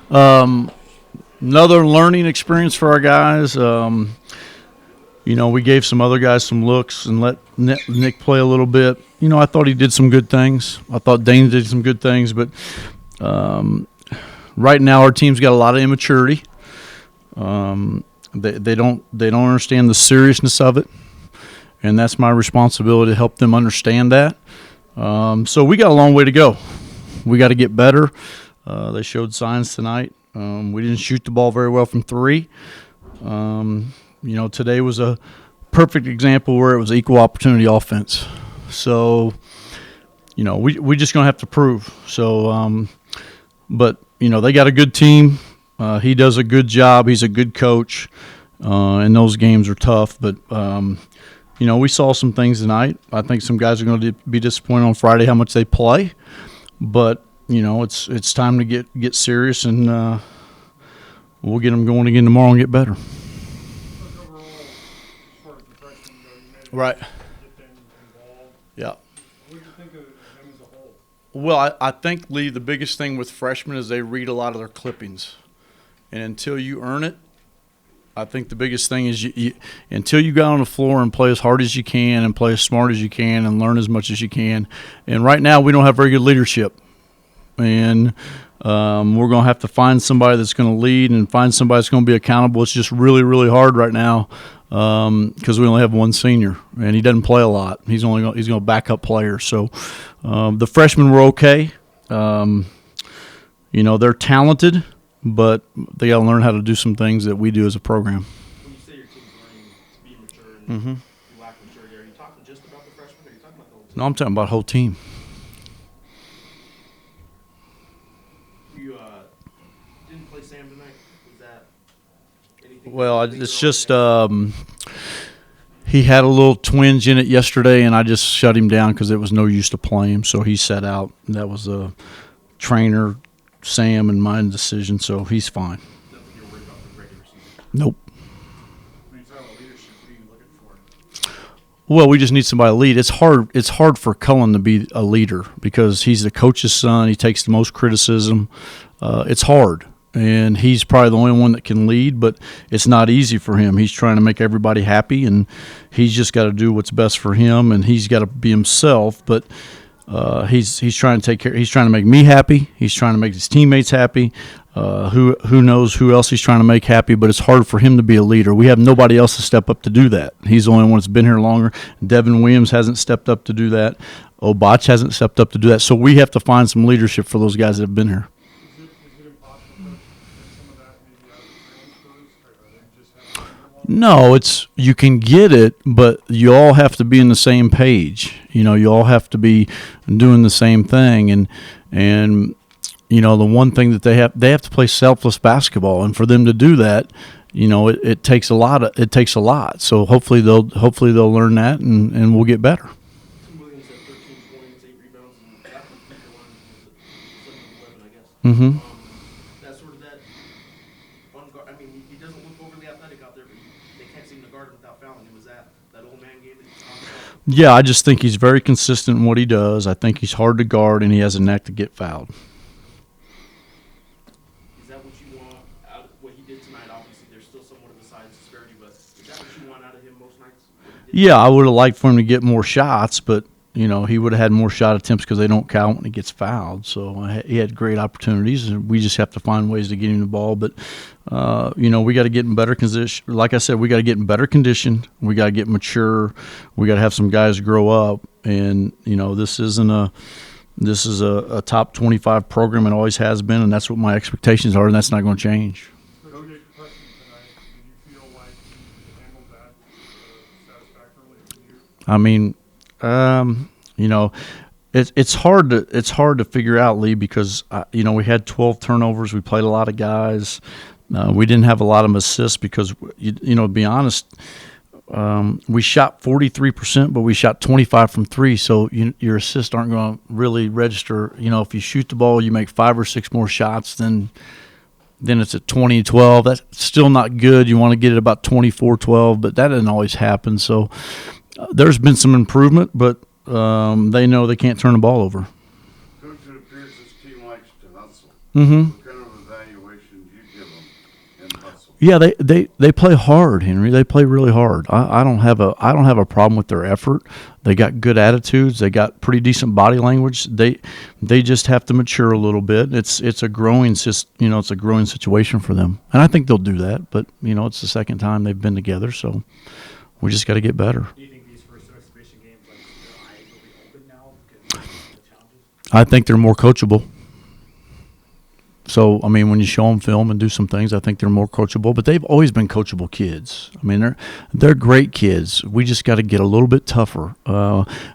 Another learning experience for our guys. We gave some other guys some looks and let Nick play a little bit. I thought he did some good things. I thought Dane did some good things, but right now our team's got a lot of immaturity. They don't understand the seriousness of it, and that's my responsibility to help them understand that. So we got a long way to go. We got to get better. They showed signs tonight. We didn't shoot the ball very well from three. Today was a perfect example where it was equal opportunity offense. So, we just gonna have to prove. So, but they got a good team. He does a good job. He's a good coach, and those games are tough. But we saw some things tonight. I think some guys are going to be disappointed on Friday how much they play. But it's time to get serious, and we'll get them going again tomorrow and get better. Right. Yeah. What do you think of them as a whole? Well, I think, Lee, the biggest thing with freshmen is they read a lot of their clippings. And until you earn it, I think the biggest thing is until you get on the floor and play as hard as you can and play as smart as you can and learn as much as you can. And right now we don't have very good leadership. And we're going to have to find somebody that's going to lead and find somebody that's going to be accountable. It's just really, really hard right now because we only have one senior, and he doesn't play a lot. He's going to back up players. So the freshmen were okay. They're talented, but they got to learn how to do some things that we do as a program. When you say your team's learning to be mature and you lack maturity, are you talking just about the freshmen, or are you talking about the whole team? No, I'm talking about the whole team. You didn't play Sam tonight. Was that anything? Well, it's just he had a little twinge in it yesterday, and I just shut him down because it was no use to play him. So he sat out. That was a trainer, Sam, and my decision. So he's fine. Nothing you're worried about for the regular season? Nope. When you talk about leadership, what are you looking for? Well, we just need somebody to lead. It's hard for Cullen to be a leader because he's the coach's son. He takes the most criticism. It's hard, and he's probably the only one that can lead, but it's not easy for him. He's trying to make everybody happy, and he's just got to do what's best for him, and he's got to be himself. But he's trying to take care. He's trying to make me happy. He's trying to make his teammates happy. Who knows who else he's trying to make happy? But it's hard for him to be a leader. We have nobody else to step up to do that. He's the only one that's been here longer. Devin Williams hasn't stepped up to do that. Obach hasn't stepped up to do that. So we have to find some leadership for those guys that have been here. Is it impossible to get some of that maybe out of the transfers, or they just have No, you can get it, but you all have to be in the same page. You all have to be doing the same thing, and the one thing that they have to play selfless basketball, and for them to do that, it takes a lot. It takes a lot. So hopefully they'll learn that, and we'll get better. Tim Williams had 13 points, 8 rebounds, and that was the one was 7-11, I guess. Mm-hmm. That sort of that one guard. I mean, he doesn't look overly athletic out there, but they can't seem to guard him without fouling him. Was that old man game that you talked about? Yeah, I just think he's very consistent in what he does. I think he's hard to guard, and he has a knack to get fouled. Is that what you want out of what he did tonight? Obviously, there's still somewhat of a size disparity, but is that what you want out of him most nights? Yeah, I would have liked for him to get more shots, but he would have had more shot attempts because they don't count when he gets fouled. So he had great opportunities, and we just have to find ways to get him the ball. But we got to get in better condition. Like I said, we got to get in better condition. We got to get mature. We got to have some guys grow up. And this is a top 25 program. It always has been, and that's what my expectations are, and that's not going to change. Go get questions tonight. Do you feel like you handled that satisfactorily? I mean, it's hard to figure out, Lee, because we had 12 turnovers. We played a lot of guys. We didn't have a lot of assists because to be honest, we shot 43%, but we shot 25 from three. So your assists aren't going to really register. If you shoot the ball, you make 5 or 6 more shots, then it's at 20-12. That's still not good. You want to get it about 24-12, but that doesn't always happen. So there's been some improvement, but they know they can't turn the ball over. Coach, it appears this team likes to hustle. Mm-hmm. What kind of evaluation do you give them in hustle? Yeah, they play hard, Henry. They play really hard. I don't have a problem with their effort. They got good attitudes. They got pretty decent body language. They just have to mature a little bit. It's a growing it's a growing situation for them, and I think they'll do that. But it's the second time they've been together, so we just got to get better. Do you think these first exhibition games, like, their eyes will be open now because of the challenges? I think they're more coachable. So, I mean, when you show them film and do some things, I think they're more coachable. But they've always been coachable kids. I mean, they're great kids. We just got to get a little bit tougher.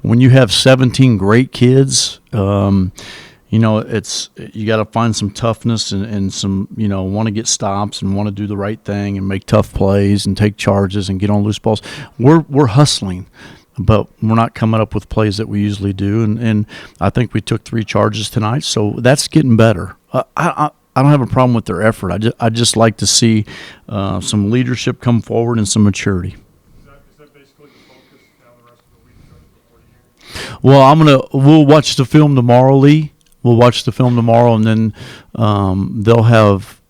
When you have 17 great kids, it's you got to find some toughness and some want to get stops and want to do the right thing and make tough plays and take charges and get on loose balls. We're hustling, but we're not coming up with plays that we usually do. And I think we took 3 charges tonight, so that's getting better. I don't have a problem with their effort. I just like to see some leadership come forward and some maturity. Is that basically the focus now the rest of the week before you? Well, we'll watch the film tomorrow, Lee. We'll watch the film tomorrow, and then they'll have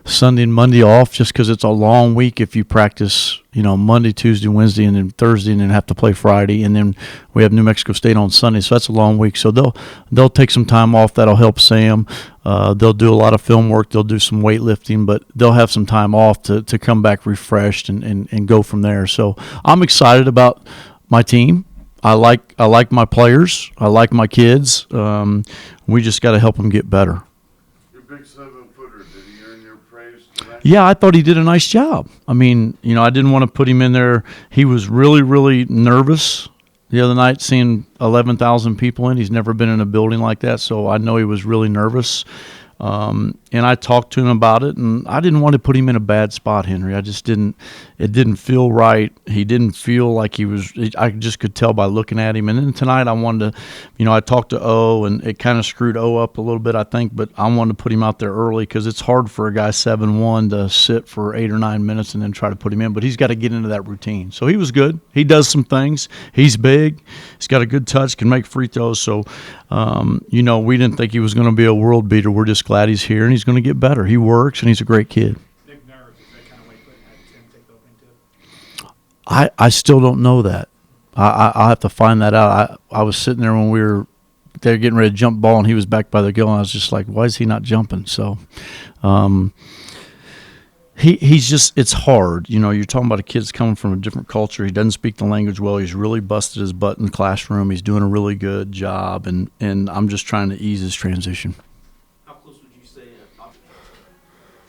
Sunday and Monday off just because it's a long week if you practice, Monday, Tuesday, Wednesday, and then Thursday, and then have to play Friday, and then we have New Mexico State on Sunday, so that's a long week. So they'll take some time off. That'll help Sam. They'll do a lot of film work. They'll do some weightlifting, but they'll have some time off to come back refreshed and go from there. So I'm excited about my team. I like my players. I like my kids. We just got to help them get better. Your big 7-footer, did he earn your praise tonight? Yeah, I thought he did a nice job. I mean, I didn't want to put him in there. He was really, really nervous the other night seeing 11,000 people in. He's never been in a building like that, so I know he was really nervous. And I talked to him about it, and I didn't want to put him in a bad spot, Henry. It didn't feel right. He didn't feel like he was – I just could tell by looking at him. And then tonight I wanted to – I talked to O, and it kind of screwed O up a little bit, I think, but I wanted to put him out there early because it's hard for a guy 7'1" to sit for 8 or 9 minutes and then try to put him in. But he's got to get into that routine. So he was good. He does some things. He's big. He's got a good touch, can make free throws. So, we didn't think he was going to be a world beater. We're just glad he's here, and he's going to get better. He works, and he's a great kid. Nick Nurse, is that kind of like putting that Tim take the opening tip? I still don't know that. I'll have to find that out. I was sitting there when they were getting ready to jump ball, and he was back by the goal, and I was just like, why is he not jumping? So he's just – it's hard. You're talking about a kid that's coming from a different culture. He doesn't speak the language well. He's really busted his butt in the classroom. He's doing a really good job, and I'm just trying to ease his transition. How close would you say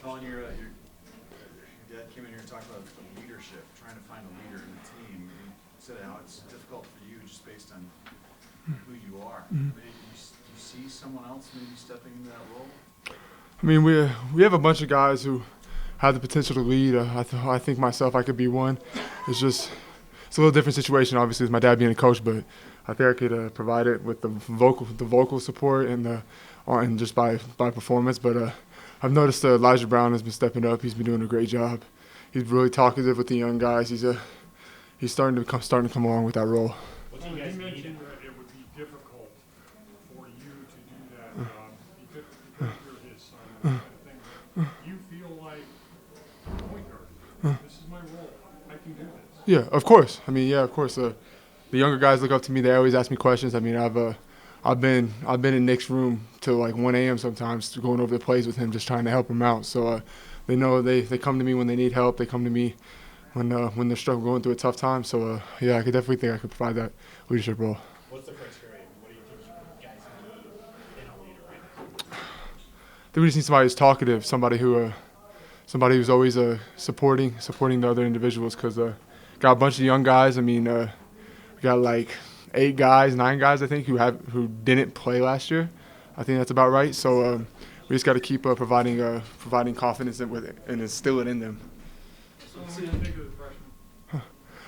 Colin, your dad came in here and talked about leadership, trying to find a leader in the team. And said how it's difficult for you just based on who you are. Maybe do you see someone else maybe stepping into that role? I mean, we have a bunch of guys who have the potential to lead. I think myself, I could be one. It's a little different situation, obviously, with my dad being a coach, but I think I could provide it with the vocal support and just by performance. But I've noticed Elijah Brown has been stepping up. He's been doing a great job. He's really talkative with the young guys. He's starting to come along with that role. You mentioned that it would be difficult for you to do that job because you're his son and that kind of thing. But you feel like point guard. This is my role. I can do this. Yeah, of course. I mean, yeah, of course. The younger guys look up to me. They always ask me questions. I mean, I've been in Nick's room till like 1 a.m. sometimes, going over the plays with him, just trying to help him out. So they know they come to me when they need help. They come to me when they're struggling, going through a tough time. So yeah, I could definitely think I could provide that leadership role. What's the criteria? What do you think you guys need in a leader right now? I think we just need somebody who's talkative, somebody who's always supporting the other individuals. Because got a bunch of young guys. I mean, we got like 9 guys I think who didn't play last year. I think that's about right. So we just got to keep providing confidence and instill it in them. So what do you think of the freshmen?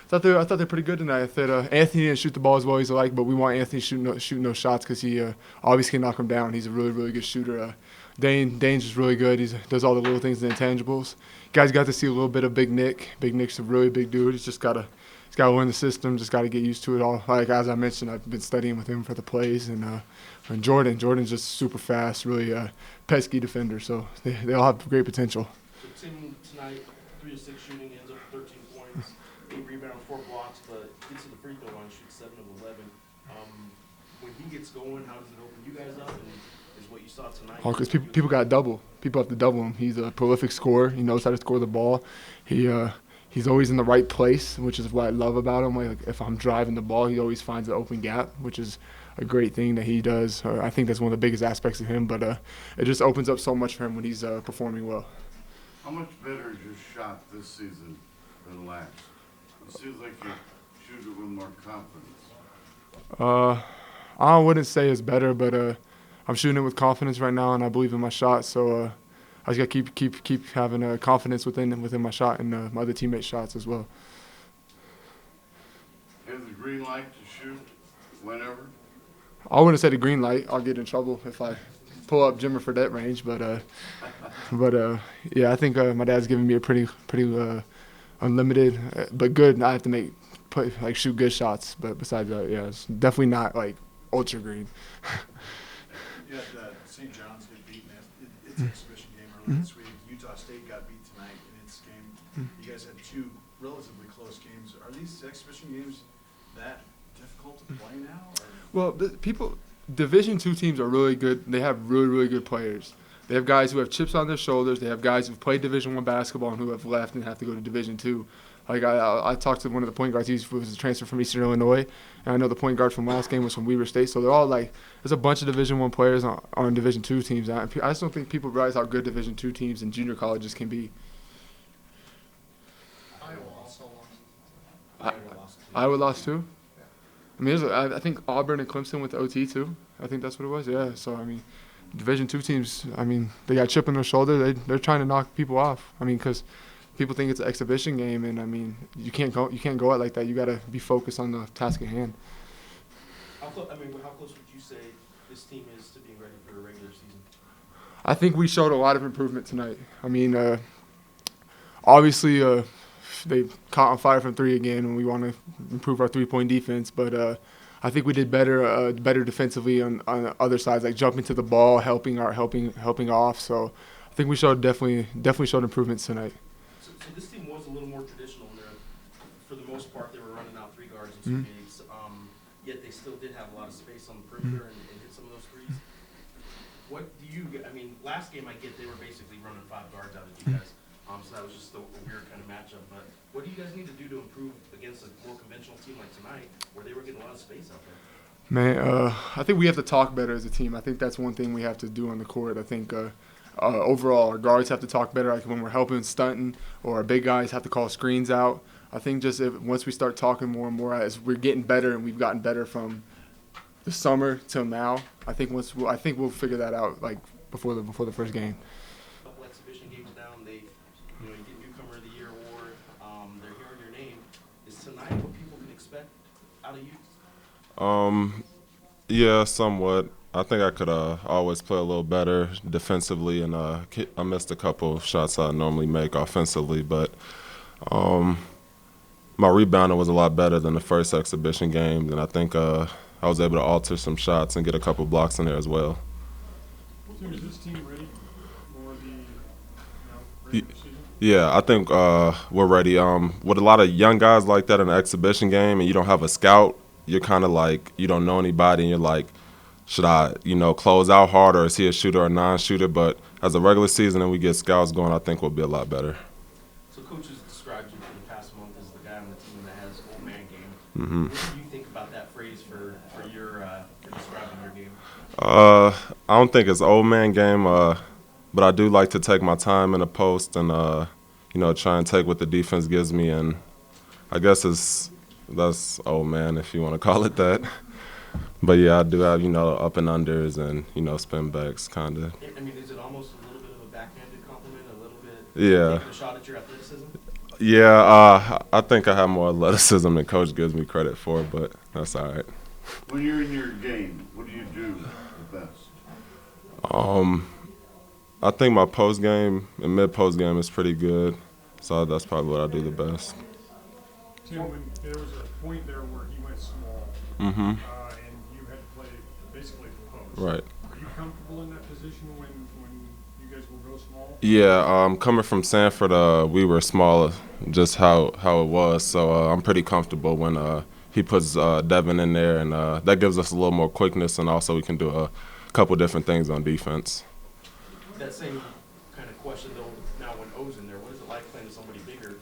I thought they're pretty good tonight. I thought Anthony didn't shoot the ball as well as he liked, but we want Anthony shooting those shots because he obviously can knock them down. He's a really, really good shooter. Dane's just really good. He does all the little things, the intangibles. Guys got to see a little bit of Big Nick. Big Nick's a really big dude. He's just got to got to learn the system. Just got to get used to it all. Like as I mentioned, I've been studying with him for the plays, and Jordan's just super fast, really pesky defender. So they all have great potential. So Tim tonight, 3 of 6 shooting, ends up with 13 points, 8 rebounds, 4 blocks, but gets to the free throw line, shoots 7 of 11. When he gets going, how does it open you guys up? And is what you saw tonight? Oh, because people got double. People have to double him. He's a prolific scorer. He knows how to score the ball. He's always in the right place, which is what I love about him. Like if I'm driving the ball, he always finds an open gap, which is a great thing that he does. I think that's one of the biggest aspects of him. But it just opens up so much for him when he's performing well. How much better is your shot this season than last? It seems like you shoot it with more confidence. I wouldn't say it's better, but I'm shooting it with confidence right now, and I believe in my shot. So I just got to keep having confidence within my shot and my other teammates' shots as well. Have the green light to shoot whenever? I wouldn't say the green light. I'll get in trouble if I pull up Jimmer for that range, but yeah, I think my dad's giving me a pretty unlimited, but good. I have to shoot good shots, but besides that, yeah, it's definitely not like ultra green. You had St. John's get beaten. It's an exhibition game earlier this week. Utah State got beat tonight in its game. You guys had 2 relatively close games. Are these exhibition games that difficult to play now? Or? Well, Division II teams are really good. They have really, really good players. They have guys who have chips on their shoulders. They have guys who've played Division I basketball and who have left and have to go to Division II. Like I talked to one of the point guards. He was a transfer from Eastern Illinois, and I know the point guard from last game was from Weber State. So they're all like, there's a bunch of Division I players on Division II teams. I just don't think people realize how good Division II teams and junior colleges can be. Iowa also lost. Iowa lost too. I mean, I think Auburn and Clemson went to OT too. I think that's what it was. Yeah. So I mean, Division II teams. I mean, they got a chip on their shoulder. They're trying to knock people off. I mean, because people think it's an exhibition game, and I mean, you can't go out like that. You got to be focused on the task at hand. How close would you say this team is to being ready for the regular season? I think we showed a lot of improvement tonight. I mean, obviously they caught on fire from 3 again, and we want to improve our 3-point defense. But I think we did better defensively on other sides, like jumping to the ball, helping off. So I think we definitely showed improvements tonight. So this team was a little more traditional. For the most part, they were running out 3 guards and 2 bigs. Yet they still did have a lot of space on the perimeter and hit some of those threes. What do you – I mean, last game I get they were basically running 5 guards out of you guys. So that was just a weird kind of matchup. But what do you guys need to do to improve against a more conventional team like tonight where they were getting a lot of space out there? Man, I think we have to talk better as a team. I think that's one thing we have to do on the court. I think overall our guards have to talk better, like when we're helping stunting, or our big guys have to call screens out. I think just once we start talking more and more as we're getting better, and we've gotten better from the summer till now, I think we'll figure that out like before the first game. A couple exhibition games down, you get Newcomer of the Year award. They're hearing your name. Is tonight what people can expect out of you? Yeah, somewhat. I think I could always play a little better defensively, and I missed a couple of shots I normally make offensively, but my rebounding was a lot better than the first exhibition game, and I think I was able to alter some shots and get a couple blocks in there as well. So is this team ready for the regular season? Yeah, I think we're ready. With a lot of young guys like that in an exhibition game, and you don't have a scout, you're kind of like you don't know anybody, and you're like, should I, close out hard, or is he a shooter or a non-shooter? But as a regular season and we get scouts going, I think we'll be a lot better. So coaches described you for the past month as the guy on the team that has old man game. What do you think about that phrase for describing your game? I don't think it's old man game, but I do like to take my time in the post and try and take what the defense gives me, and I guess that's old man if you want to call it that. But yeah, I do have up and unders and spin backs kind of. I mean, is it almost a little bit of a backhanded compliment, a little bit taking a shot at your athleticism? Yeah, I think I have more athleticism than coach gives me credit for, but that's all right. When you're in your game, what do you do the best? I think my post game and mid post game is pretty good, so that's probably what I do the best. Tim, when there was a point there where he went small, Mm-hmm. and you had to play basically the post. Right. Are you comfortable in that position when you guys will go small? Yeah, coming from Sanford, we were small, just how it was. So I'm pretty comfortable when he puts Devin in there, and that gives us a little more quickness, and also we can do a couple different things on defense. That same kind of question though, now when O's in there, what is it like playing with somebody bigger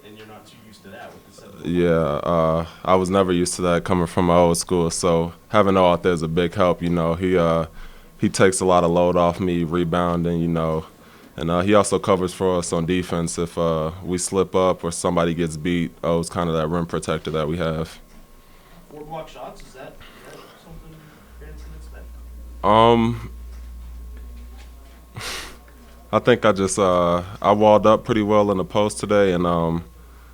and you're not too used to that with the 7? Yeah, I was never used to that coming from my old school. So having O out there is a big help. You know, he takes a lot of load off me, rebounding. You know, and he also covers for us on defense if we slip up or somebody gets beat. O's kind of that rim protector that we have. 4 block shots, is that something Brandon can expect? I think I just I walled up pretty well in the post today, and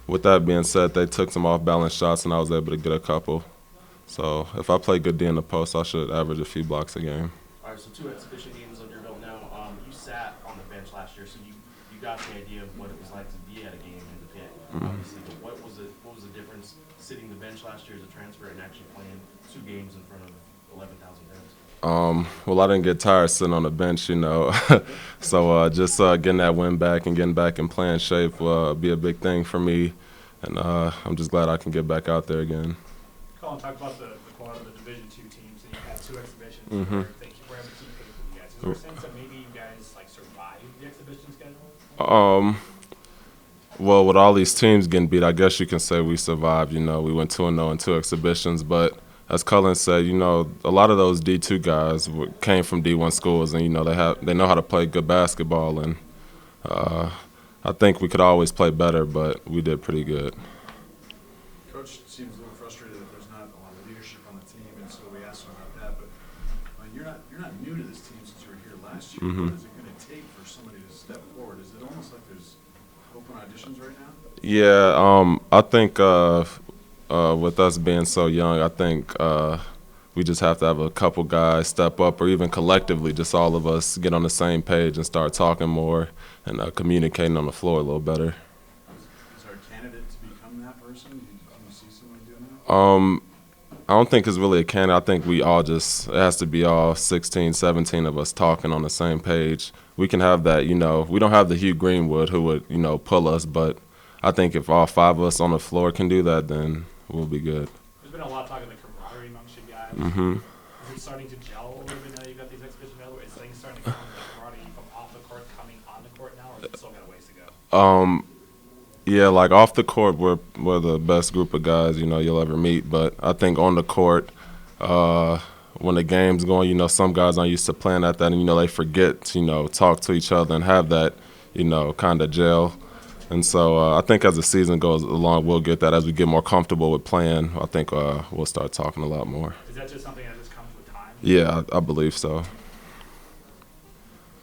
with that being said, they took some off-balance shots, and I was able to get a couple. So if I play good D in the post, I should average a few blocks a game. All right, so 2 exhibition games under your belt now. You sat on the bench last year, so you got the idea of what it was like to be at a game in the pit, obviously. But what was the difference sitting the bench last year as a transfer and actually playing 2 games in front of 11,000 fans? Well, I didn't get tired sitting on the bench, you know. So just getting that win back and getting back in playing shape will be a big thing for me. And I'm just glad I can get back out there again. Colin, talk about the quality of the Division II teams, and you had 2 exhibitions Mm-hmm. where they were able to keep pace with you guys. Is there a sense that maybe you guys like survived the exhibition schedule? Well, with all these teams getting beat, I guess you can say we survived. You know, we went 2-0 in 2 exhibitions, but as Cullen said, you know, a lot of those D2 guys came from D1 schools, and you know they know how to play good basketball, and I think we could always play better, but we did pretty good. Coach seems a little frustrated that there's not a lot of leadership on the team, and so we asked him about that. But you're not new to this team since you were here last year. Mm-hmm. What is it going to take for somebody to step forward? Is it almost like there's open auditions right now? Yeah, I think with us being so young, I think we just have to have a couple guys step up, or even collectively, just all of us get on the same page and start talking more and communicating on the floor a little better. Is there a candidate to become that person? Do you see someone doing that? I don't think it's really a candidate. I think it has to be all 16, 17 of us talking on the same page. We can have that, you know, we don't have the Hugh Greenwood who would, you know, pull us, but I think if all 5 of us on the floor can do that, then we'll be good. There's been a lot of talk of the camaraderie amongst you guys. Mm-hmm. Is it starting to gel a little bit now you've got these exhibition medals? Is things starting to come the camaraderie from off the court coming on the court now, or is it still got a ways to go? Yeah, like off the court, we're the best group of guys, you know, you'll ever meet. But I think on the court, when the game's going, you know, some guys aren't used to playing at that, and, you know, they forget to, you know, talk to each other and have that, you know, kind of gel. And so I think as the season goes along, we'll get that. As we get more comfortable with playing, I think we'll start talking a lot more. Is that just something that just comes with time? Yeah, I believe so.